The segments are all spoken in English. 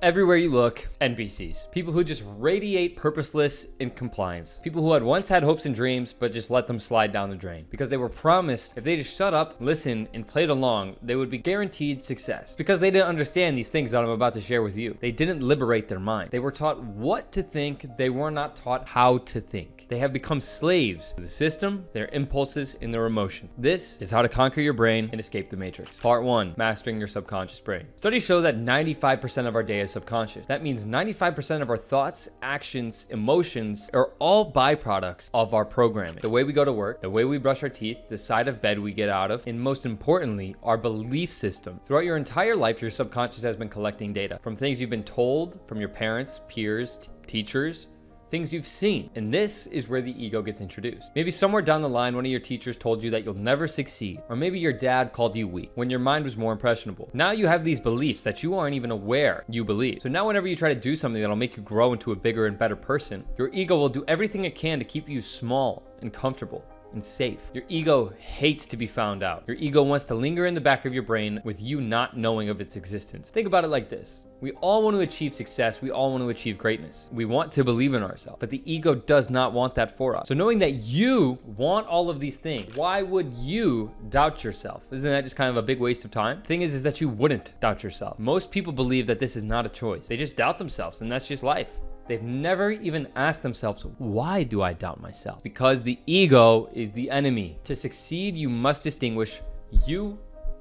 Everywhere you look, NPCs. People who just radiate purposeless incompliance. People who had once had hopes and dreams, but just let them slide down the drain. Because they were promised if they just shut up, listened, and played along, they would be guaranteed success. Because they didn't understand these things that I'm about to share with you. They didn't liberate their mind. They were taught what to think, they were not taught how to think. They have become slaves to the system, their impulses, and their emotion. This is how to conquer your brain and escape the matrix. Part 1, mastering your subconscious brain. Studies show that 95% of our day is subconscious. That means 95% of our thoughts, actions, emotions are all byproducts of our programming. The way we go to work, the way we brush our teeth, the side of bed we get out of, and most importantly, our belief system. Throughout your entire life, your subconscious has been collecting data from things you've been told, from your parents, peers, teachers, things you've seen. And this is where the ego gets introduced. Maybe somewhere down the line, one of your teachers told you that you'll never succeed. Or maybe your dad called you weak when your mind was more impressionable. Now you have these beliefs that you aren't even aware you believe. So now whenever you try to do something that'll make you grow into a bigger and better person, your ego will do everything it can to keep you small and comfortable and safe. Your ego hates to be found out. Your ego wants to linger in the back of your brain with you not knowing of its existence. Think about it like this. We all want to achieve success. We all want to achieve greatness. We want to believe in ourselves, but the ego does not want that for us. So knowing that you want all of these things, why would you doubt yourself? Isn't that just kind of a big waste of time? The thing is that you wouldn't doubt yourself. Most people believe that this is not a choice. They just doubt themselves, and that's just life. They've never even asked themselves, why do I doubt myself? Because the ego is the enemy. To succeed, you must distinguish you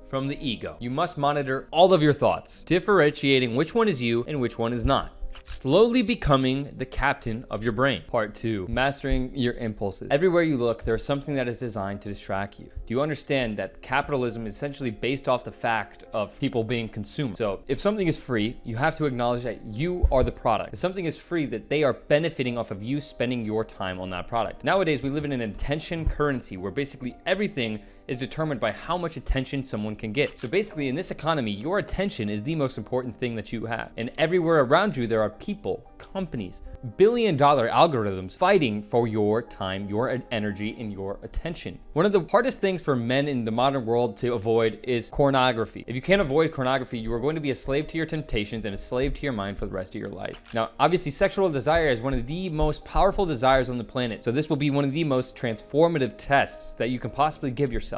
from the ego. You must monitor all of your thoughts, differentiating which one is you and which one is not. Slowly becoming the captain of your brain. Part 2, mastering your impulses. Everywhere you look, there's something that is designed to distract you. Do you understand that capitalism is essentially based off the fact of people being consumers? So if something is free, you have to acknowledge that you are the product. If something is free, that they are benefiting off of you spending your time on that product. Nowadays, we live in an attention currency where basically everything is determined by how much attention someone can get. So basically in this economy, your attention is the most important thing that you have. And everywhere around you, there are people, companies, billion-dollar algorithms fighting for your time, your energy, and your attention. One of the hardest things for men in the modern world to avoid is pornography. If you can't avoid pornography, you are going to be a slave to your temptations and a slave to your mind for the rest of your life. Now, obviously, sexual desire is one of the most powerful desires on the planet. So this will be one of the most transformative tests that you can possibly give yourself.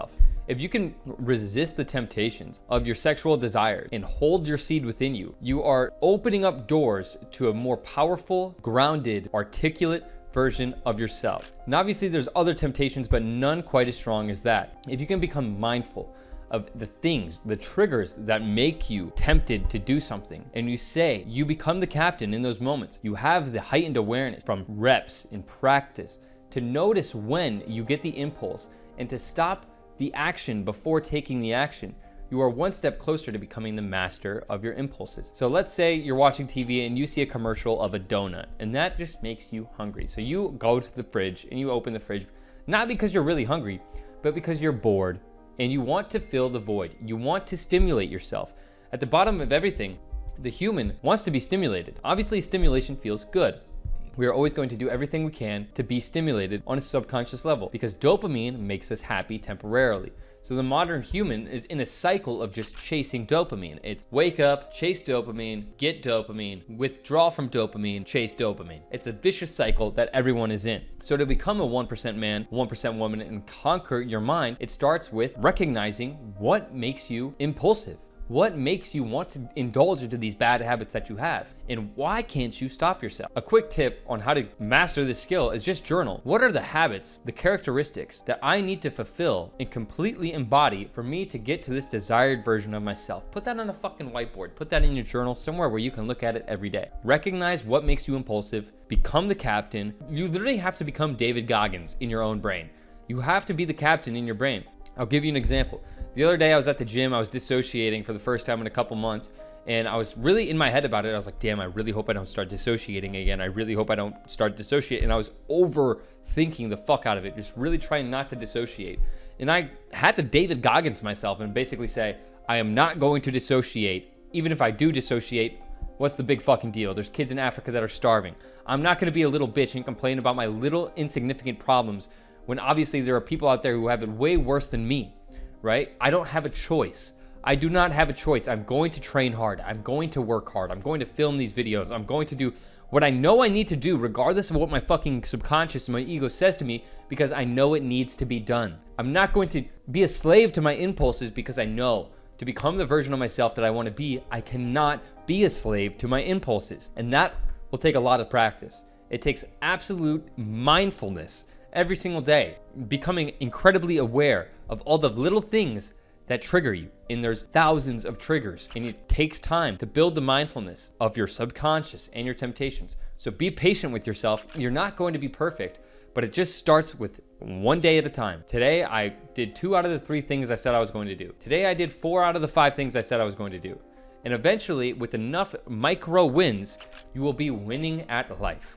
If you can resist the temptations of your sexual desire and hold your seed within you, you are opening up doors to a more powerful, grounded, articulate version of yourself. And obviously there's other temptations, but none quite as strong as that. If you can become mindful of the things, the triggers that make you tempted to do something, and you become the captain in those moments. You have the heightened awareness from reps and practice to notice when you get the impulse and to stop the action before taking the action. You are one step closer to becoming the master of your impulses. So let's say you're watching TV and you see a commercial of a donut, and that just makes you hungry. So you go to the fridge and you open the fridge, not because you're really hungry, but because you're bored and you want to fill the void. You want to stimulate yourself. At the bottom of everything, the human wants to be stimulated. Obviously, stimulation feels good. We are always going to do everything we can to be stimulated on a subconscious level because dopamine makes us happy temporarily. So the modern human is in a cycle of just chasing dopamine. It's wake up, chase dopamine, get dopamine, withdraw from dopamine, chase dopamine. It's a vicious cycle that everyone is in. So to become a 1% man, 1% woman, and conquer your mind, it starts with recognizing what makes you impulsive. What makes you want to indulge into these bad habits that you have? And why can't you stop yourself? A quick tip on how to master this skill is just journal. What are the habits, the characteristics that I need to fulfill and completely embody for me to get to this desired version of myself? Put that on a fucking whiteboard. Put that in your journal somewhere where you can look at it every day. Recognize what makes you impulsive. Become the captain. You literally have to become David Goggins in your own brain. You have to be the captain in your brain. I'll give you an example. The other day I was at the gym, I was dissociating for the first time in a couple months, and I was really in my head about it. I was like, damn, I really hope I don't start dissociating again. I really hope I don't start dissociating. And I was overthinking the fuck out of it, just really trying not to dissociate. And I had to David Goggins myself and basically say, I am not going to dissociate. Even if I do dissociate, what's the big fucking deal? There's kids in Africa that are starving. I'm not going to be a little bitch and complain about my little insignificant problems when obviously there are people out there who have it way worse than me, right? I don't have a choice. I do not have a choice. I'm going to train hard. I'm going to work hard. I'm going to film these videos. I'm going to do what I know I need to do, regardless of what my fucking subconscious and my ego says to me, because I know it needs to be done. I'm not going to be a slave to my impulses, because I know to become the version of myself that I want to be, I cannot be a slave to my impulses. And that will take a lot of practice. It takes absolute mindfulness every single day, becoming incredibly aware of all the little things that trigger you. And there's thousands of triggers, and it takes time to build the mindfulness of your subconscious and your temptations. So be patient with yourself. You're not going to be perfect, but it just starts with one day at a time. Today, I did 2 out of the 3 things I said I was going to do. Today, I did 4 out of the 5 things I said I was going to do. And eventually, with enough micro wins, you will be winning at life.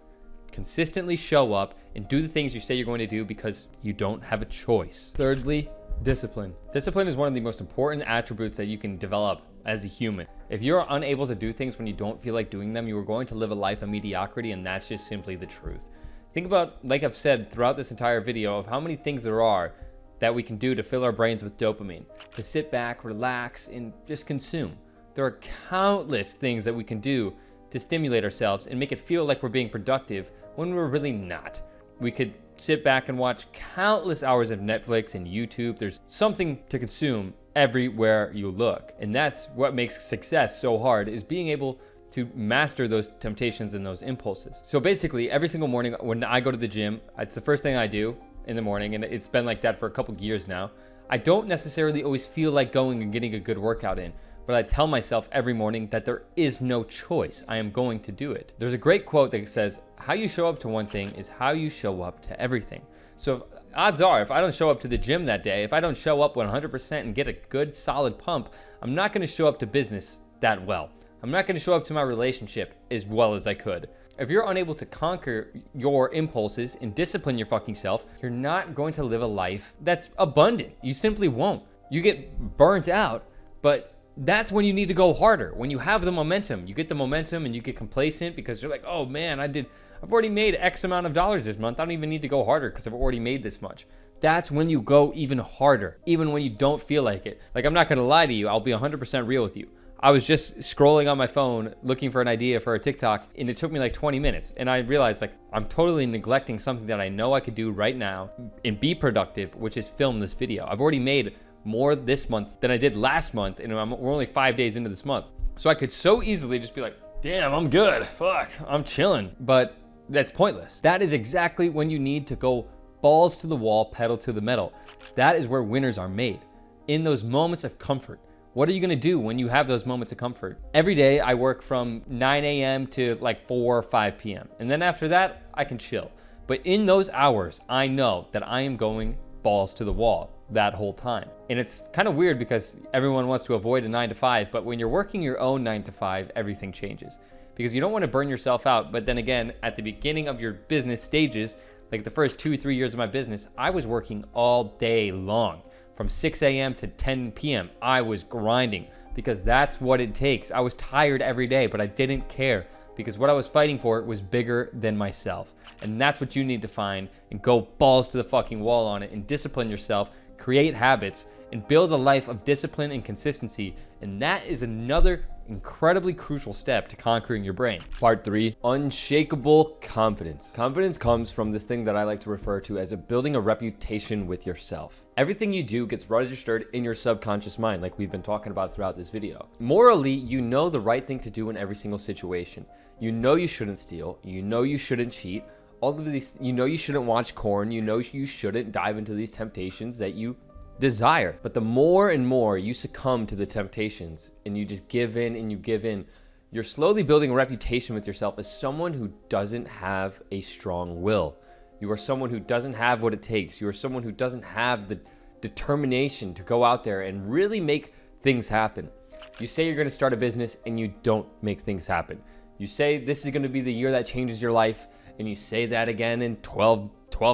Consistently show up and do the things you say you're going to do, because you don't have a choice. Thirdly, discipline. Discipline is one of the most important attributes that you can develop as a human. If you're unable to do things when you don't feel like doing them, you are going to live a life of mediocrity, and that's just simply the truth. Think about, like I've said throughout this entire video, of how many things there are that we can do to fill our brains with dopamine, to sit back, relax, and just consume. There are countless things that we can do to stimulate ourselves and make it feel like we're being productive when we're really not. We could sit back and watch countless hours of Netflix and YouTube. There's something to consume everywhere you look. And that's what makes success so hard, is being able to master those temptations and those impulses. So basically, every single morning when I go to the gym, it's the first thing I do in the morning, and it's been like that for a couple years now. I don't necessarily always feel like going and getting a good workout in, but I tell myself every morning that there is no choice. I am going to do it. There's a great quote that says, how you show up to one thing is how you show up to everything. So odds are, if I don't show up to the gym that day, if I don't show up 100% and get a good solid pump, I'm not going to show up to business that well. I'm not going to show up to my relationship as well as I could. If you're unable to conquer your impulses and discipline your fucking self, you're not going to live a life that's abundant. You simply won't. You get burnt out, but that's when you need to go harder. When you have the momentum, you get the momentum and you get complacent because you're like, oh man, I've already made X amount of dollars this month. I don't even need to go harder because I've already made this much. That's when you go even harder, even when you don't feel like it. Like, I'm not going to lie to you. I'll be 100% real with you. I was just scrolling on my phone looking for an idea for a TikTok, and it took me like 20 minutes. And I realized, like, I'm totally neglecting something that I know I could do right now and be productive, which is film this video. I've already made more this month than I did last month, and we're only 5 days into this month. So I could so easily just be like, damn, I'm good. Fuck, I'm chilling. But that's pointless. That is exactly when you need to go balls to the wall, pedal to the metal. That is where winners are made, in those moments of comfort. What are you going to do when you have those moments of comfort? Every day I work from 9 a.m. to like 4 or 5 p.m. And then after that, I can chill. But in those hours, I know that I am going balls to the wall that whole time. And it's kind of weird because everyone wants to avoid a 9 to 5, but when you're working your own 9 to 5, everything changes. Because you don't want to burn yourself out. But then again, at the beginning of your business stages, like the first 2-3 years of my business, I was working all day long. From 6 a.m. to 10 p.m., I was grinding because that's what it takes. I was tired every day, but I didn't care because what I was fighting for was bigger than myself. And that's what you need to find and go balls to the fucking wall on it and discipline yourself, create habits, and build a life of discipline and consistency. And that is another incredibly crucial step to conquering your brain. Part 3, unshakable confidence. Confidence comes from this thing that I like to refer to as building a reputation with yourself. Everything you do gets registered in your subconscious mind, like we've been talking about throughout this video. Morally, you know the right thing to do in every single situation. You know you shouldn't steal. You know you shouldn't cheat. All of these, you know you shouldn't watch porn. You know you shouldn't dive into these temptations that you desire. But the more and more you succumb to the temptations and you just give in and you give in, you're slowly building a reputation with yourself as someone who doesn't have a strong will. You are someone who doesn't have what it takes. You are someone who doesn't have the determination to go out there and really make things happen. You say you're going to start a business and you don't make things happen. You say this is going to be the year that changes your life, and you say that again in 12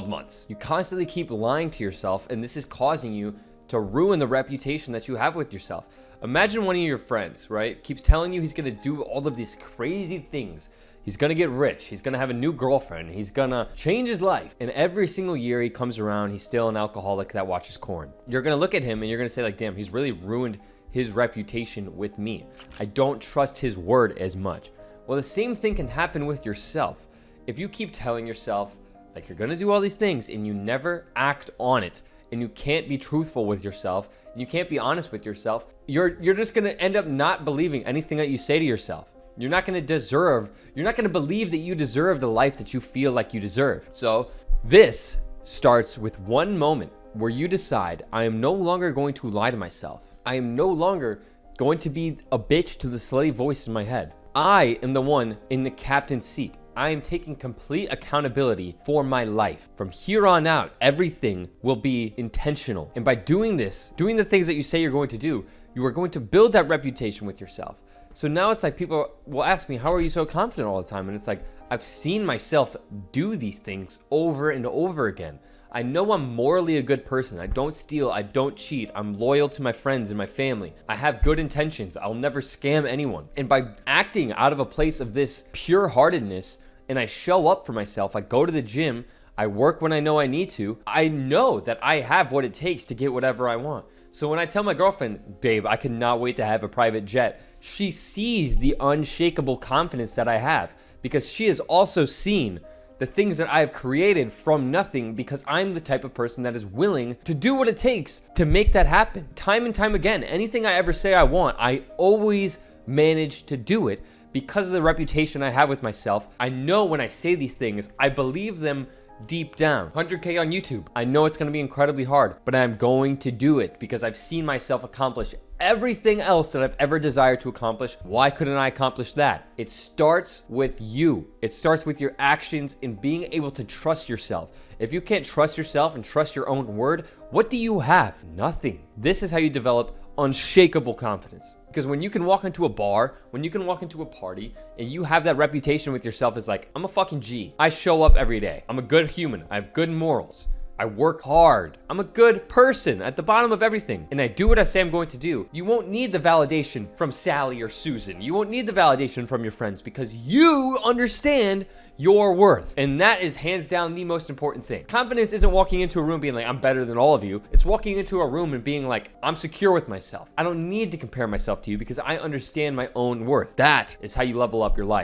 months. You constantly keep lying to yourself, and this is causing you to ruin the reputation that you have with yourself. Imagine one of your friends, right, keeps telling you he's going to do all of these crazy things. He's going to get rich. He's going to have a new girlfriend. He's going to change his life. And every single year he comes around, he's still an alcoholic that watches porn. You're going to look at him and you're going to say, like, damn, he's really ruined his reputation with me. I don't trust his word as much. Well, the same thing can happen with yourself. If you keep telling yourself like you're gonna do all these things and you never act on it, and you can't be truthful with yourself, and you can't be honest with yourself, you're just gonna end up not believing anything that you say to yourself. You're not gonna believe that you deserve the life that you feel like you deserve. So this starts with one moment where you decide, I am no longer going to lie to myself. I am no longer going to be a bitch to the slave voice in my head. I am the one in the captain's seat. I am taking complete accountability for my life. From here on out, everything will be intentional. And by doing this, doing the things that you say you're going to do, you are going to build that reputation with yourself. So now it's like people will ask me, how are you so confident all the time? And it's like, I've seen myself do these things over and over again. I know I'm morally a good person. I don't steal. I don't cheat. I'm loyal to my friends and my family. I have good intentions. I'll never scam anyone. And by acting out of a place of this pure-heartedness, and I show up for myself, I go to the gym, I work when I know I need to, I know that I have what it takes to get whatever I want. So when I tell my girlfriend, babe, I cannot wait to have a private jet, she sees the unshakable confidence that I have, because she has also seen the things that I have created from nothing, because I'm the type of person that is willing to do what it takes to make that happen. Time and time again, anything I ever say I want, I always manage to do it because of the reputation I have with myself. I know when I say these things, I believe them deep down. 100K on YouTube. I know it's going to be incredibly hard, but I'm going to do it because I've seen myself accomplish everything else that I've ever desired to accomplish. Why couldn't I accomplish that? It starts with you. It starts with your actions and being able to trust yourself. If you can't trust yourself and trust your own word, what do you have? Nothing. This is how you develop unshakable confidence. Because when you can walk into a bar, when you can walk into a party, and you have that reputation with yourself as like, I'm a fucking G. I show up every day. I'm a good human. I have good morals. I work hard. I'm a good person at the bottom of everything. And I do what I say I'm going to do. You won't need the validation from Sally or Susan. You won't need the validation from your friends because you understand your worth. And that is hands down the most important thing. Confidence isn't walking into a room being like, I'm better than all of you. It's walking into a room and being like, I'm secure with myself. I don't need to compare myself to you because I understand my own worth. That is how you level up your life.